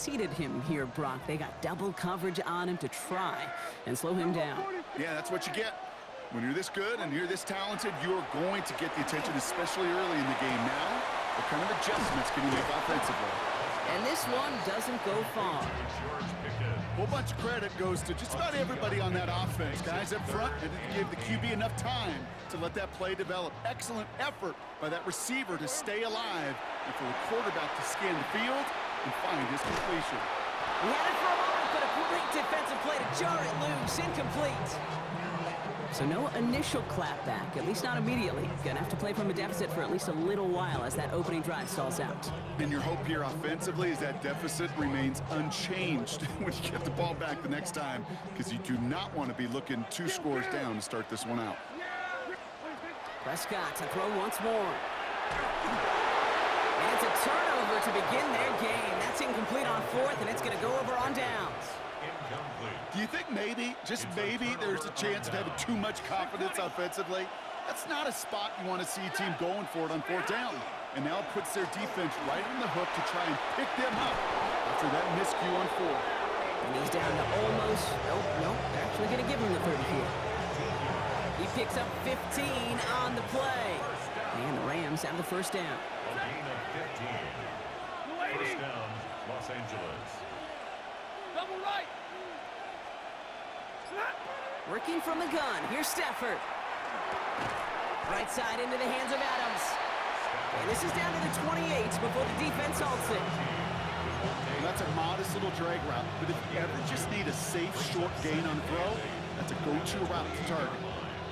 seated him here, Brock. They got double coverage on him to try and slow him down. Yeah, that's what you get. When you're this good and you're this talented, you're going to get the attention, especially early in the game. Now, what kind of adjustments can you make offensively? And this one doesn't go far. A whole bunch of credit goes to just about everybody on that offense. Guys up front didn't give the QB enough time to let that play develop. Excellent effort by that receiver to stay alive and for the quarterback to scan the field and find his completion. He had it for a moment, but a great defensive play to jar it loose. Incomplete. So no initial clapback, at least not immediately. Gonna have to play from a deficit for at least a little while as that opening drive stalls out. And your hope here offensively is that deficit remains unchanged when you get the ball back the next time, because you do not want to be looking 2 scores down to start this one out. Prescott to throw once more. And it's a turnover to begin their game. That's incomplete on 4th, and it's going to go over on downs. Do you think maybe, just maybe, there's a chance of having too much confidence offensively? That's not a spot you want to see a team going for it on 4th down. And now it puts their defense right on the hook to try and pick them up after that miscue on 4th. And he's down to almost, nope, they're actually going to give him the 30 here. He picks up 15 on the play. And the Rams have the first down. A gain of 15. First down, Los Angeles. Double right. Working from the gun, here's Stafford. Right side into the hands of Adams. And this is down to the 28 before the defense halts it. And that's a modest little drag route, but if you ever just need a safe, short gain on throw, that's a go-to route to target.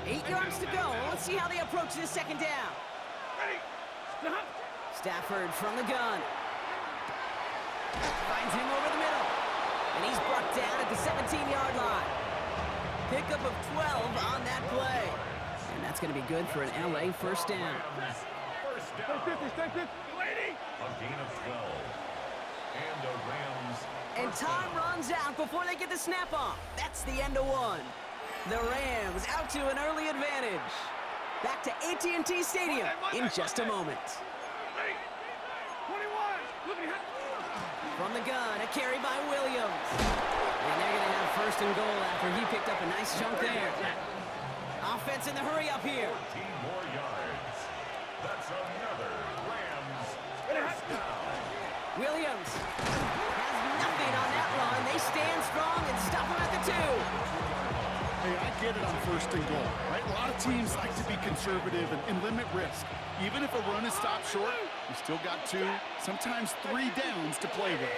8 yards to go. Let's see how they approach this second down. Stafford from the gun. Finds him over the middle. And he's brought down at the 17-yard line. Pickup of 12 on that play. And that's going to be good for an LA first down. First down. A gain of 12. And the Rams. And time runs out before they get the snap off. That's the end of one. The Rams out to an early advantage. Back to AT&T Stadium in just a moment. From the gun, a carry by Williams. And they're going to have first and goal after he picked up a nice chunk there. Offense in the hurry up here. 14 more yards. That's another Rams first down. Williams has nothing on that run. They stand strong and stop him at the 2. Hey, I get it on first and goal, right? A lot of teams like to be conservative and limit risk. Even if a run is stopped short, you still got 2, sometimes 3 downs to play with.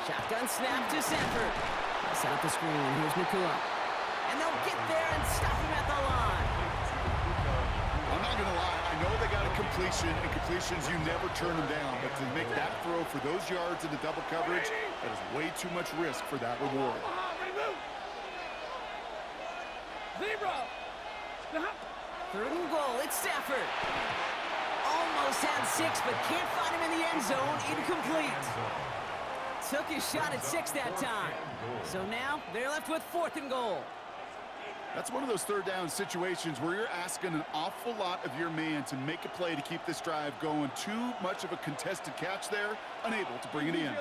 Shotgun snap to Sanford. Set up the screen. Here's Nakua. And they'll get there and stop him at the line. I'm not going to lie. I know they got a completion, and completions, you never turn them down. But to make that throw for those yards into double coverage, that is way too much risk for that reward. Third and goal, it's Stafford. Almost had 6, but can't find him in the end zone. Incomplete. Took his shot at 6 that time. So now they're left with 4th and goal. That's one of those third down situations where you're asking an awful lot of your man to make a play to keep this drive going. Too much of a contested catch there, unable to bring it in.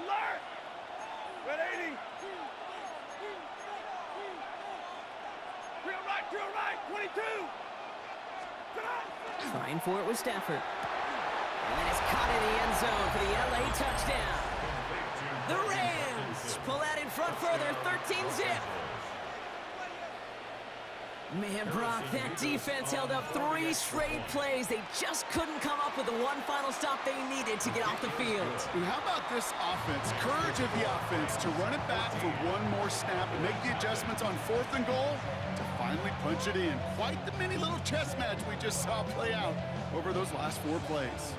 Trying for it with Stafford. And it's caught in the end zone for the LA touchdown. The Rams pull that in front further, 13-zip. Man, Brock, that defense held up 3 straight plays. They just couldn't come up with the one final stop they needed to get off the field. And how about this offense? Courage of the offense to run it back for one more snap and make the adjustments on 4th and goal to finally punch it in. Quite the mini little chess match we just saw play out over those last 4 plays.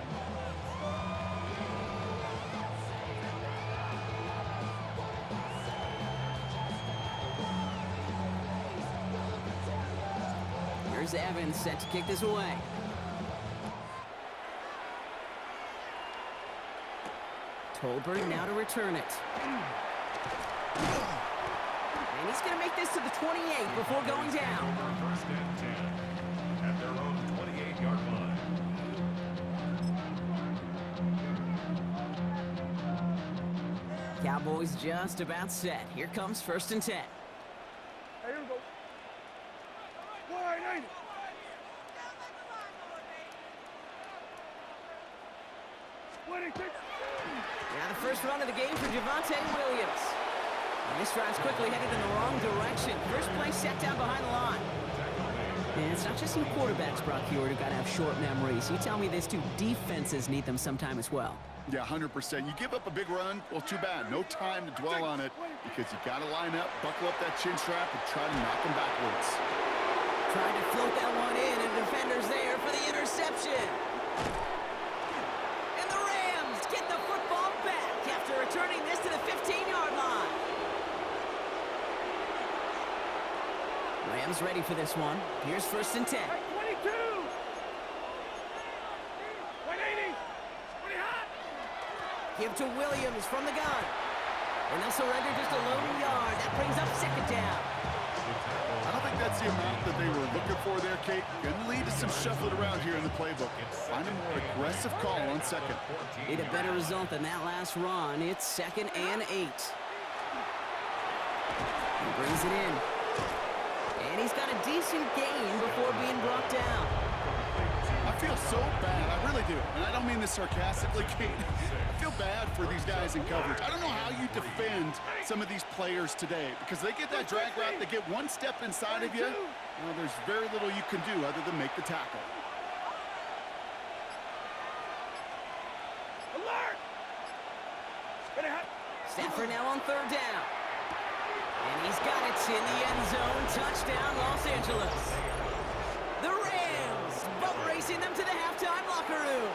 Here's Evans set to kick this away. Tolbert now to return it. And he's going to make this to the 28 before going down. First and 10 at their own 28-yard line. Cowboys just about set. Here comes 1st and 10. Hey, here we go. Wide, ain't it? Now the first run of the game for Javonte Williams. And this drive's quickly headed in the wrong direction. First play set down behind the line. And it's not just you quarterbacks, Brock Huard, who got to have short memories. You tell me this too, defenses need them sometime as well. Yeah, 100%. You give up a big run, well, too bad. No time to dwell on it because you got to line up, buckle up that chin strap, and try to knock him backwards. Trying to float that one in, and the defender's there for the interception. And the Rams get the football back after returning this to the 15-yard line. Rams ready for this one. Here's 1st and 10. 22! 180! Pretty hot! Give to Williams from the gun. And they'll surrender just a lone yard. That brings up 2nd down. I don't think that's the amount that they were looking for there, Kate. Going to lead to some shuffling around here in the playbook. Find a more aggressive call on 2nd. Need a better result than that last run. It's 2nd and 8. He brings it in. And he's got a decent gain before being brought down. I feel so bad. I really do. And I don't mean this sarcastically, Kate. I feel bad for these guys in coverage. I don't know how you defend some of these players today because they get that drag route, they get one step inside of you. Well, there's very little you can do other than make the tackle. Alert! Pretty hot. Stafford now on 3rd down. And he's got it in the end zone. Touchdown, Los Angeles. The Rams boat racing them to the halftime locker room.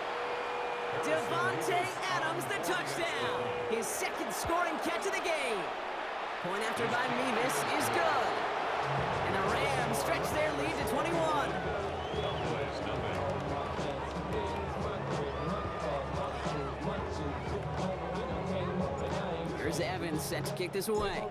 Devontae Adams, the touchdown. His 2nd scoring catch of the game. Point after by Mevis is good. And the Rams stretch their lead to 21. Here's Evans set to kick this away.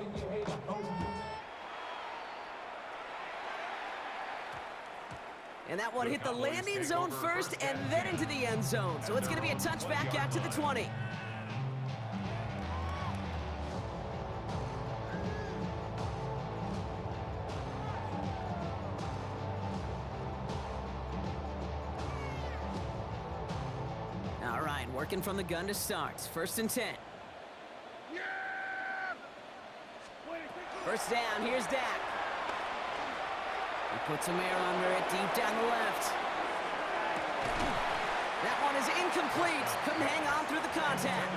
And that one hit the landing zone first and then into the end zone. So it's going to be a touchback out to the 20. All right, working from the gun to start. 1st and 10. Yeah! 1st down, here's Dak. He puts some air under it, deep down the left. That one is incomplete. Couldn't hang on through the contact.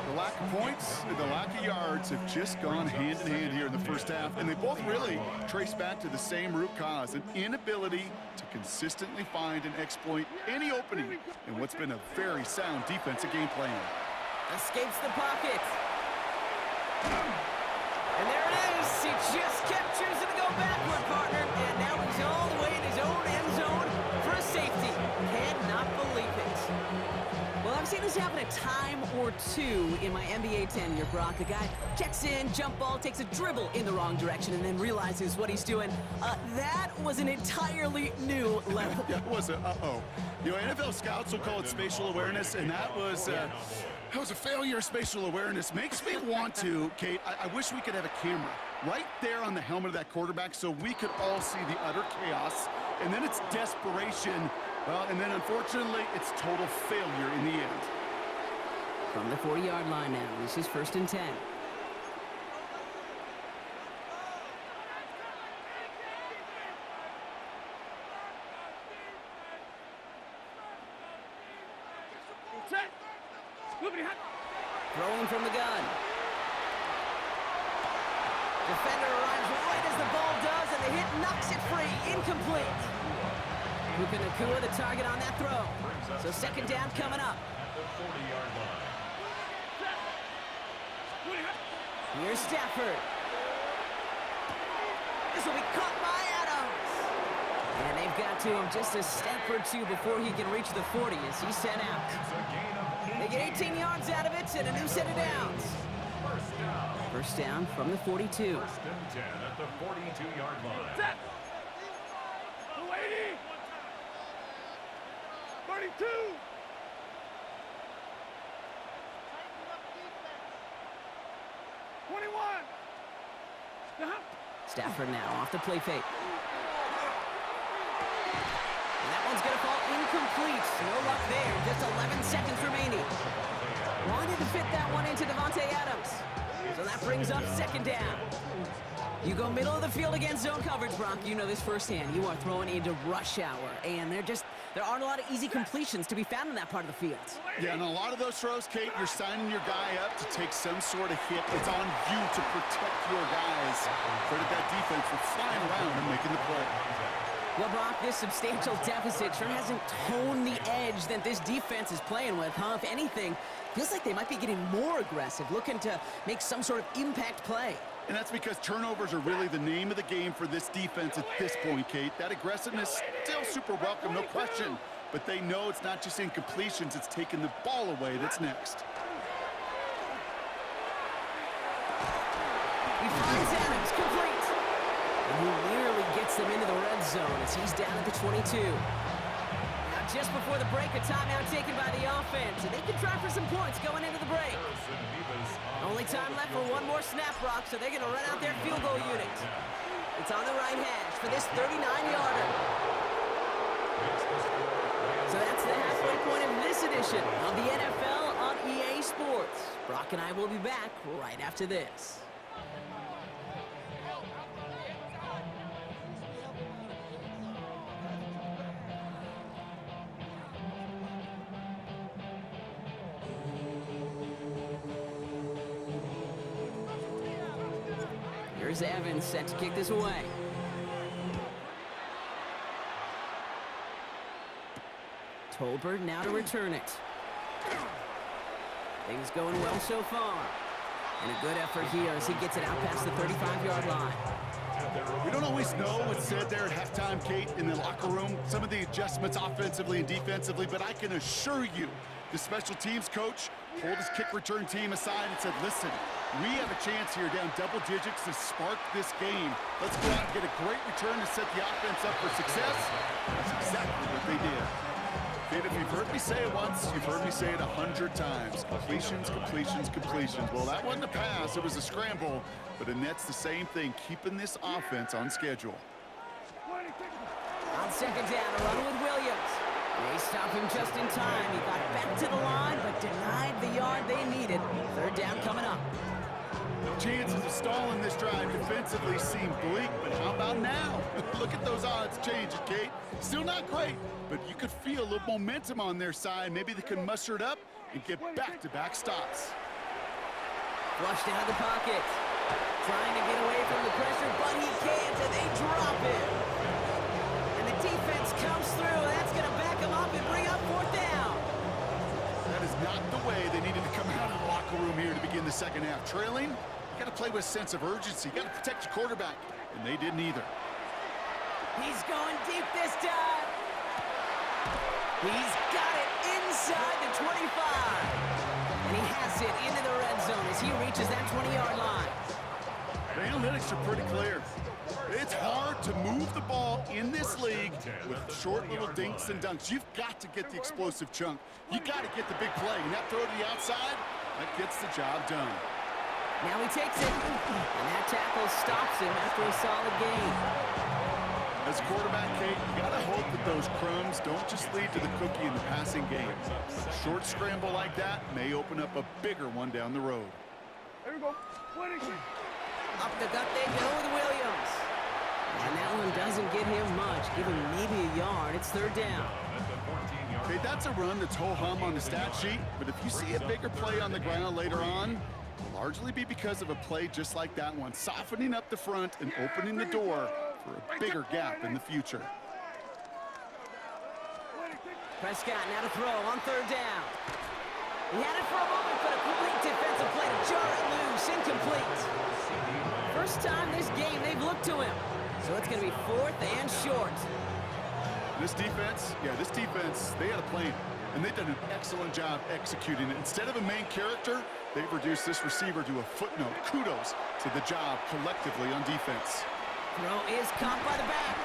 The lack of points and the lack of yards have just gone hand in hand here in the 1st half, and they both really trace back to the same root cause, an inability to consistently find and exploit any opening in what's been a very sound defensive game plan. Escapes the pocket. And there it is. He just kept choosing to go backward, partner. And now he's all the way in his own end zone for a safety. Cannot believe it. Well, I've seen this happen a time or two in my NBA tenure, Brock. The guy checks in, jump ball, takes a dribble in the wrong direction, and then realizes what he's doing. That was an entirely new level. Yeah, it was a uh-oh. You know, NFL scouts will call it spatial awareness, and that was a failure of spatial awareness. Makes me want to, Kate, I wish we could have a camera right there on the helmet of that quarterback so we could all see the utter chaos. And then it's desperation. Well, and then unfortunately, it's total failure in the end. From the 40-yard line now, this is 1st and 10. Throwing from the gun. Defender arrives right as the ball does, and the hit knocks it free. Incomplete. Puka Nacua, the target on that throw. So 2nd down coming up. Here's Stafford. This will be caught by Adams. And they've got to him just a step or two before he can reach the 40 as he's sent out. They get 18 yards out of it and a new set of downs. 1st down from the 42. 1st and 10 at the 42-yard line. Set! 280! 32! 21. Stafford now off the play fake. And that one's going to fall incomplete. No luck there. Just 11 seconds remaining. Wanted to fit that one into Davante Adams. So that brings up second down. You go middle of the field against zone coverage, Brock. You know this firsthand. You are throwing into rush hour. And there aren't a lot of easy completions to be found in that part of the field. Yeah, and a lot of those throws, Kate, you're signing your guy up to take some sort of hit. It's on you to protect your guys. Credit that defense for flying around and making the play. Well, Brock, this substantial deficit sure hasn't toned the edge that this defense is playing with, huh? If anything, feels like they might be getting more aggressive, looking to make some sort of impact play. And that's because turnovers are really the name of the game for this defense at this point, Kate. That aggressiveness still super welcome, no question. But they know it's not just incompletions, it's taking the ball away that's next. He finds Adams, complete. And he nearly gets them into the red zone as he's down at the 22. Now, just before the break, a timeout taken by the offense. And they can try for some points going into the break. Only time left for one more snap, Brock, so they're going to run out their field goal unit. It's on the right hash for this 39-yarder. So that's the halfway point of this edition of the NFL on EA Sports. Brock and I will be back right after this. Here's Evans set to kick this away. Tolbert now to return it. Things going well so far. And a good effort here as he gets it out past the 35-yard line. We don't always know what's said there at halftime, Kate, in the locker room. Some of the adjustments offensively and defensively, but I can assure you the special teams coach pulled his kick return team aside and said, listen, we have a chance here down double digits to spark this game. Let's go out and get a great return to set the offense up for success. That's exactly what they did. And if you've heard me say it once, you've heard me say it 100 times. Completions, completions, completions. Well, that wasn't a pass, it was a scramble. But Annette's the same thing, keeping this offense on schedule. On second down, a run with Williams. They stop him just in time. He got back to the line, but denied the yard they needed. Third down coming up. Chances of stalling this drive defensively seem bleak, but how about now? Look at those odds changing, Kate. Still not great, but you could feel a little momentum on their side. Maybe they can muster it up and get back-to-back stops. Flushed out of the pocket. Trying to get away from the pressure, but he can't, and they drop him. And the defense comes through. That's going to back him up and bring up fourth down. That is not the way they needed to come out of the locker room here to begin the second half. Trailing, you got to play with a sense of urgency. You got to protect your quarterback, and they didn't either. He's going deep this time. He's got it inside the 25. And he has it into the red zone as he reaches that 20-yard line. The analytics are pretty clear. It's hard to move the ball in this league with short little dinks and dunks. You've got to get the explosive chunk. You got to get the big play. And that throw to the outside, that gets the job done. Now he takes it, and that tackle stops him after a solid gain. As a quarterback, Kate, you got to hope that those crumbs don't just lead to the cookie in the passing game. A short scramble like that may open up a bigger one down the road. There we go. 26. Up the gut they go with Williams. And that one doesn't get him much, give him maybe a yard. It's third down. Okay, that's a run that's ho-hum on the stat sheet, but if you see a bigger play on the ground later on, it'll largely be because of a play just like that one, softening up the front and opening the door for a bigger gap in the future. Prescott now to throw on third down. He had it for a moment, but a complete defensive play to jar it loose, incomplete. First time this game they've looked to him. So it's going to be fourth and short. This defense, they had a plan, and they've done an excellent job executing it. Instead of a main character, they've reduced this receiver to a footnote. Kudos to the job collectively on defense. Throw is caught by the back.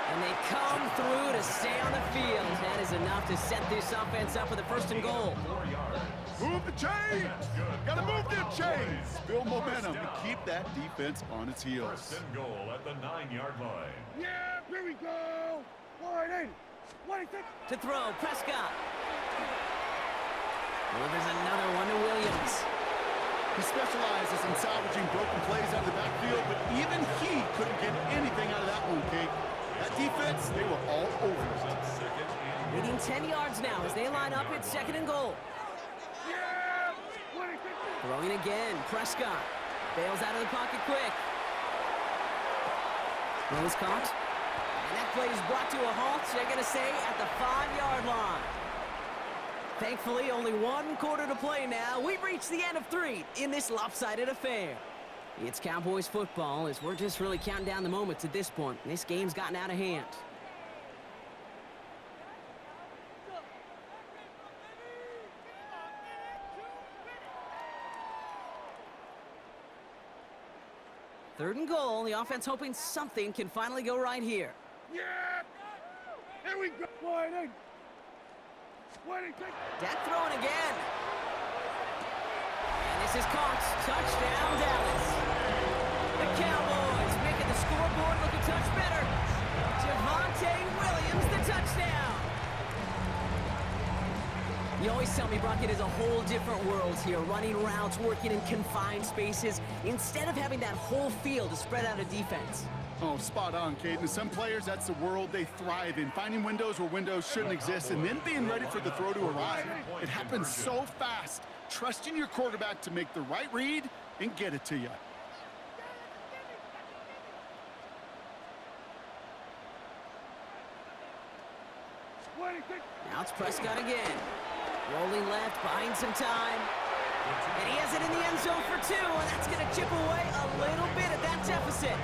And they come through to stay on the field. That is enough to set this offense up with a 1st and goal. 4 yards. Move the chains! Gotta move them chains! Build momentum and keep that defense on its heels. 1st and goal at the 9-yard line. Yeah, here we go. 180. 186. To throw, Prescott. Delivers another one to Williams. He specializes in salvaging broken plays out of the backfield, but even he couldn't get anything out of that one, Kate. That defense, they were all over it. Leading 10 yards now as they line up at 2nd and goal. Yeah, 186. Throwing again, Prescott. Bails out of the pocket quick. Throws caught. And that play is brought to a halt, they're going to say, at the 5-yard line. Thankfully, only 1 quarter to play now. We've reached the end of 3 in this lopsided affair. It's Cowboys football as we're just really counting down the moments at this point. This game's gotten out of hand. Third and goal. The offense hoping something can finally go right here. Yeah. Here we go. 180. 186. Dak throwing again. And this is caught. Touchdown, Dallas. The Cowboys making the scoreboard look a touch better. Javonte Williams, the touchdown. You always tell me, Brock, it is a whole different world here. Running routes, working in confined spaces, instead of having that whole field to spread out a defense. Oh, spot on, Kate. And some players, that's the world they thrive in. Finding windows where windows shouldn't exist and then being ready for the throw to arrive. It happens so fast. Trusting your quarterback to make the right read and get it to you. Now it's Prescott again. Rolling left, buying some time. And he has it in the end zone for 2, and that's going to chip away a little bit at that deficit.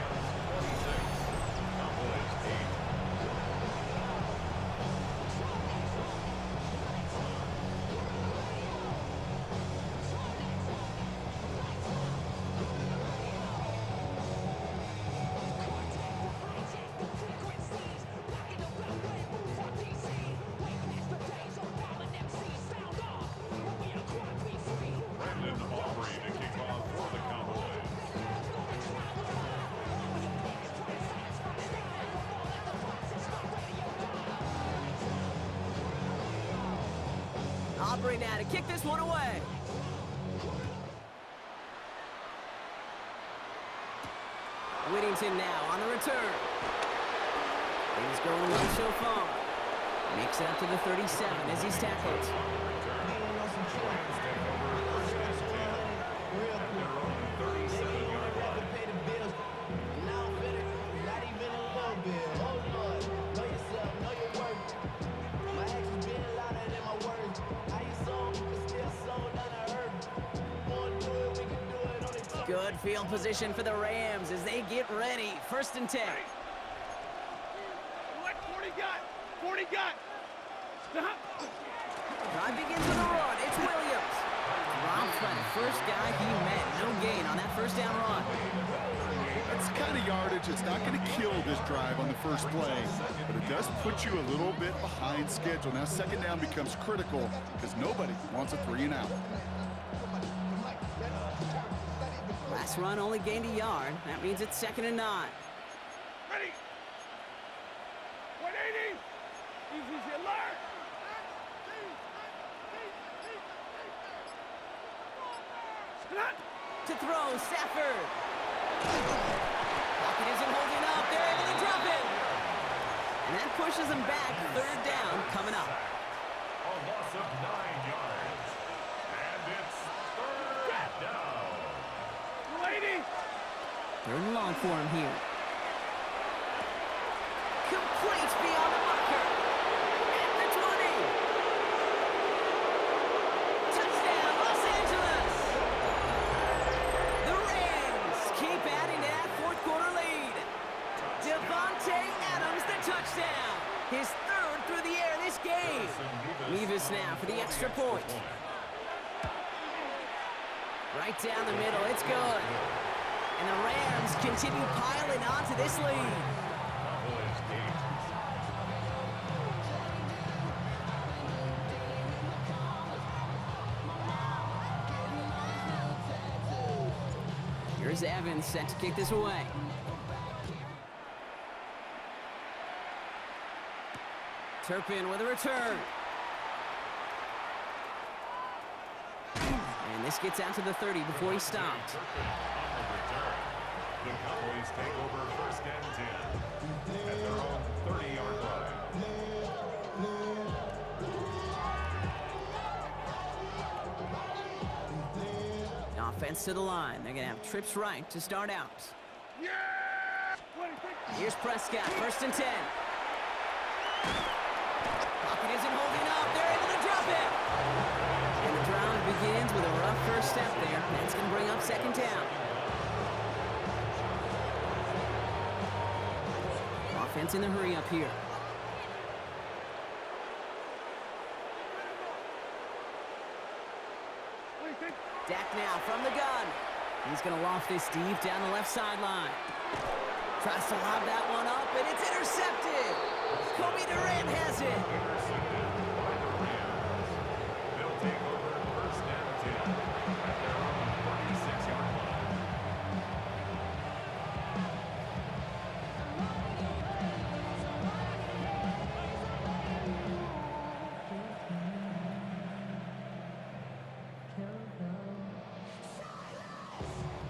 Aubrey now to kick this one away. Whittington now on the return. He's going well so far. Makes it up to the 37 as he's tackled. Good field position for the Rams as they get ready. 1st and 10. What? 40 got. 40 got. Drive begins with a run. It's Williams. Dropped by the first guy he met. No gain on that 1st down run. That's the kind of yardage that's not going to kill this drive on the first play, but it does put you a little bit behind schedule. Now 2nd down becomes critical because nobody wants a 3 and out. Last run only gained a yard. That means it's 2nd and 9. Ready. 180. Easy alert. To throw, Stafford. Pocket isn't holding up. They're able to drop it. And that pushes them back. 3rd down coming up. A loss of 9 yards. And it's 3rd down. 180. 3rd and long for him here. Complete beyond the marker. At the 20. Touchdown, Los Angeles. The Rams keep adding to that 4th quarter lead. Davante Adams, the touchdown. His 3rd through the air this game. Mevis now for the extra point. Right down the middle, it's good. And the Rams continue piling onto this lead. Cowboys gate Here's Evans set to kick this away. Turpin with a return. And this gets out to the 30 before he stopped. The Cowboys take over first and 10 at their own 30-yard line. Offense to the line. They're going to have trips right to start out. Here's Prescott, first and 10. Pocket isn't holding up. They're able to drop it. And the drive begins with a rough first step there. That's going to bring up second down. Offense in the hurry up here. Dak now from the gun. He's going to loft this deep down the left sideline. Tries to lob that one up, and it's intercepted. Kobe Durant has it. They'll take over first and 10 at their own 46-yard line.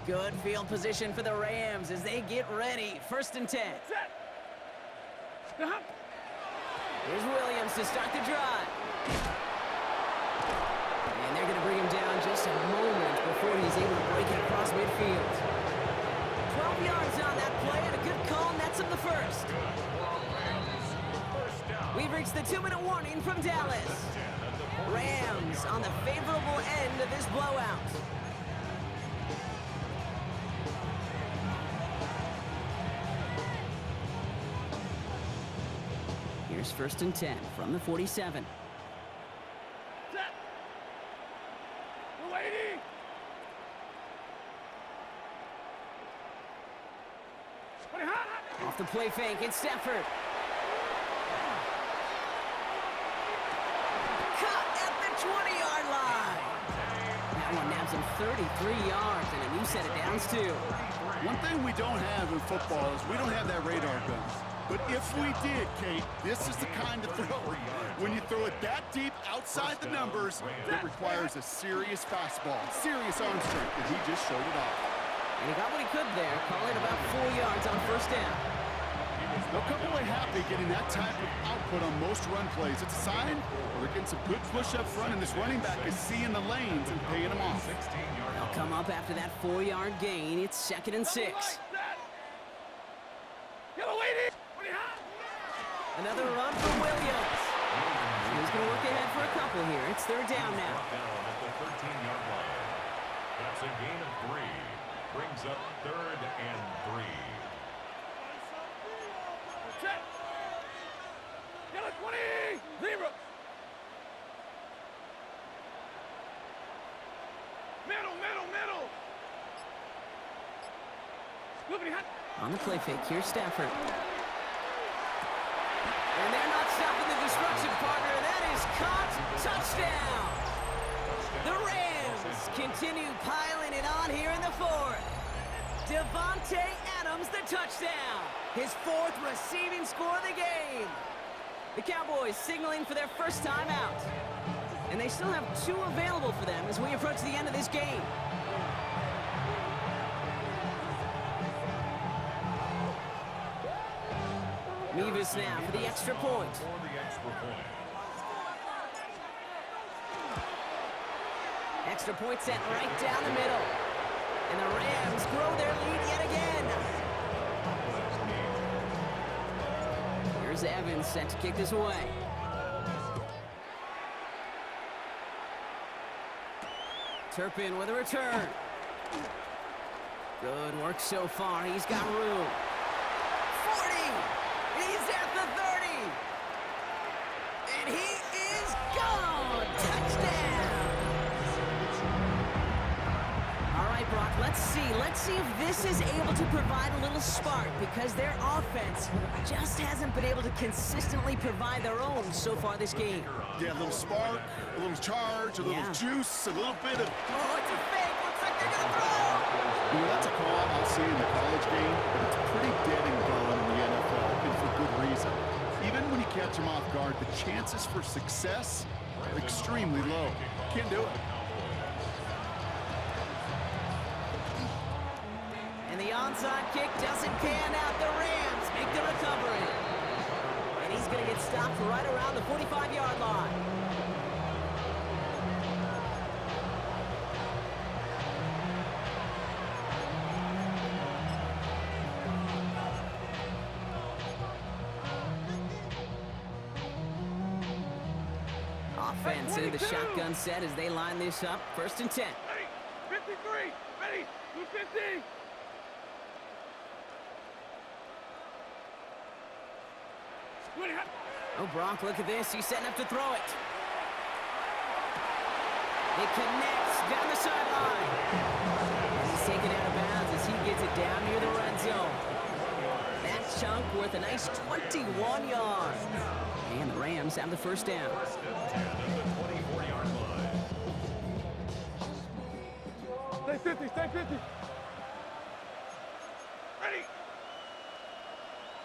Good field position for the Rams as they get ready. First and 10. Here's Williams to start the drive. And they're going to bring him down just a moment before he's able to break it across midfield. 12 yards on that play and a good call nets him the first. We've reached the 2-minute warning from Dallas. Rams on the favorable end of this blowout. Here's first and 10 from the 47. Off the play fake, it's Stafford. Cut at the 20-yard line. That one nabs him 33 yards and a new set of downs, too. One thing we don't have in football is we don't have that radar gun. But if we did, Kate, this is the kind of throw. When you throw it that deep outside the numbers, it requires a serious fastball, serious arm strength, and he just showed it off. And he got what he could there, calling about 4 yards on first down. They'll come away happy getting that type of output on most run plays. It's a sign we're getting some good push up front, and this running back is seeing the lanes and paying them off. They'll come up after that 4-yard gain. It's second and 6. Another run from Williams. He's going to look ahead for a couple here. It's third down now. Down at the 13-yard line. That's a gain of 3. Brings up third and 3. Check. Yellow 20. 0. Middle. On the play fake, here's Stafford. And they're not stopping the destruction, partner. That is caught. Touchdown. The Rams continue piling it on here in the fourth. Devontae Adams, the touchdown. His 4th receiving score of the game. The Cowboys signaling for their first time out. And they still have 2 available for them as we approach the end of this game. Mevis now for the extra point. Extra point sent right down the middle. And the Rams grow their lead yet again. Here's Evans set to kick this away. Turpin with a return. Good work so far. He's got room. 40. He's at the 30. And he is gone. Touchdown. All right, Brock, let's see. Let's see if this is able to provide a little spark because their offense just hasn't been able to consistently provide their own so far this game. Yeah, a little spark, a little charge, a little juice, a little bit of... Oh, it's a fake. Looks like they're going to throw. You know, that's a call I'll see in the college game, but it's pretty dead and gone in the NFL, and for good reason. Even when you catch them off guard, the chances for success are extremely low. Can't do it. And the onside kick doesn't pan out. The Rams make the recovery. And he's going to get stopped right around the 45-yard line. Offense into the shotgun set as they line this up. 1st and 10. Ready? 53. Ready? 250. Oh, Brock, look at this. He's setting up to throw it. It connects down the sideline. And he's taken out of bounds as he gets it down near the red zone. That chunk worth a nice 21 yards. And the Rams have the 1st down. Stay 50. Stay 50. Ready?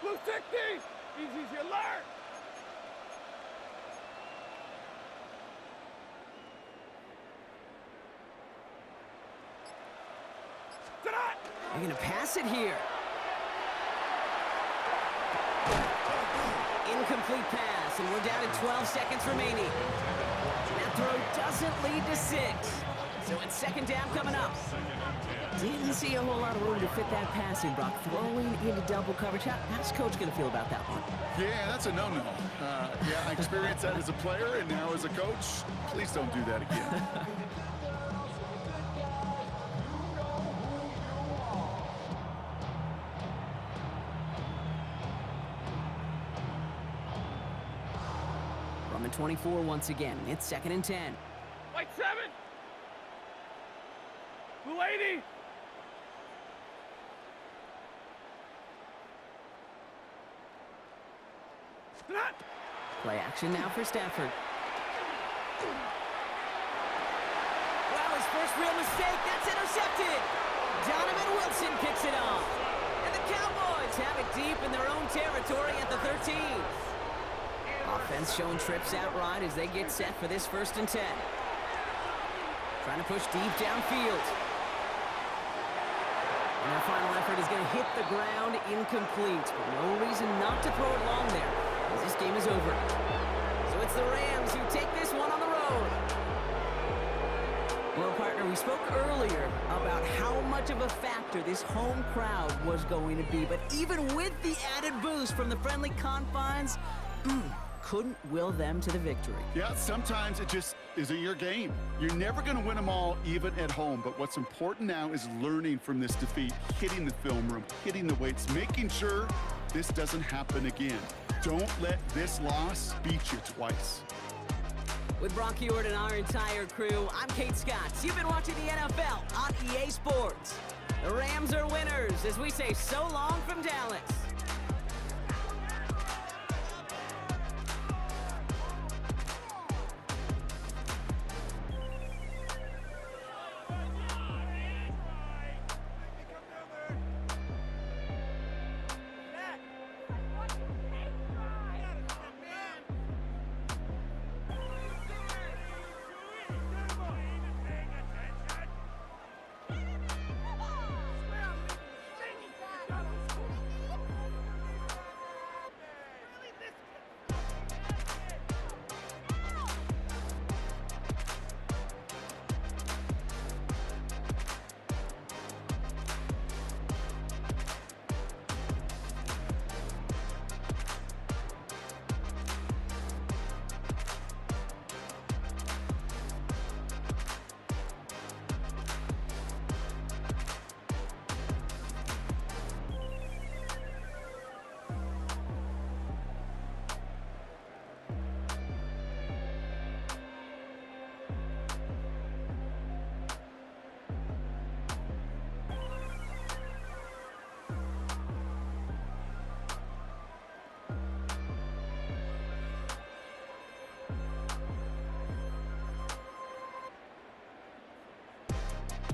Blue 60. Easy, alert. They're going to pass it here. Incomplete pass, and we're down to 12 seconds remaining. That throw doesn't lead to 6. So it's 2nd down coming up. Didn't see a whole lot of room to fit that pass in, Brock. Throwing into double coverage. How's Coach going to feel about that one? Yeah, that's a no-no. Yeah, I experienced that as a player, and now as a coach, please don't do that again. From the 24 once again. It's 2nd and 10. White 7. Blue 80. Play action now for Stafford. Well, his first real mistake. That's intercepted. Donovan Wilson kicks it off. And the Cowboys have it deep in their own territory at the 13. Offense showing trips outright as they get set for this 1st and 10. Trying to push deep downfield. And their final effort is going to hit the ground incomplete. But no reason not to throw it long there, as this game is over. So it's the Rams who take this one on the road. Well, partner, we spoke earlier about how much of a factor this home crowd was going to be. But even with the added boost from the friendly confines, couldn't will them to the victory. Yeah, sometimes it just isn't your game. You're never going to win them all, even at home. But what's important now is learning from this defeat, hitting the film room, hitting the weights, making sure this doesn't happen again. Don't let this loss beat you twice. With Brock Huard and our entire crew, I'm Kate Scott. You've been watching the NFL on EA Sports. The Rams are winners as we say so long from Dallas.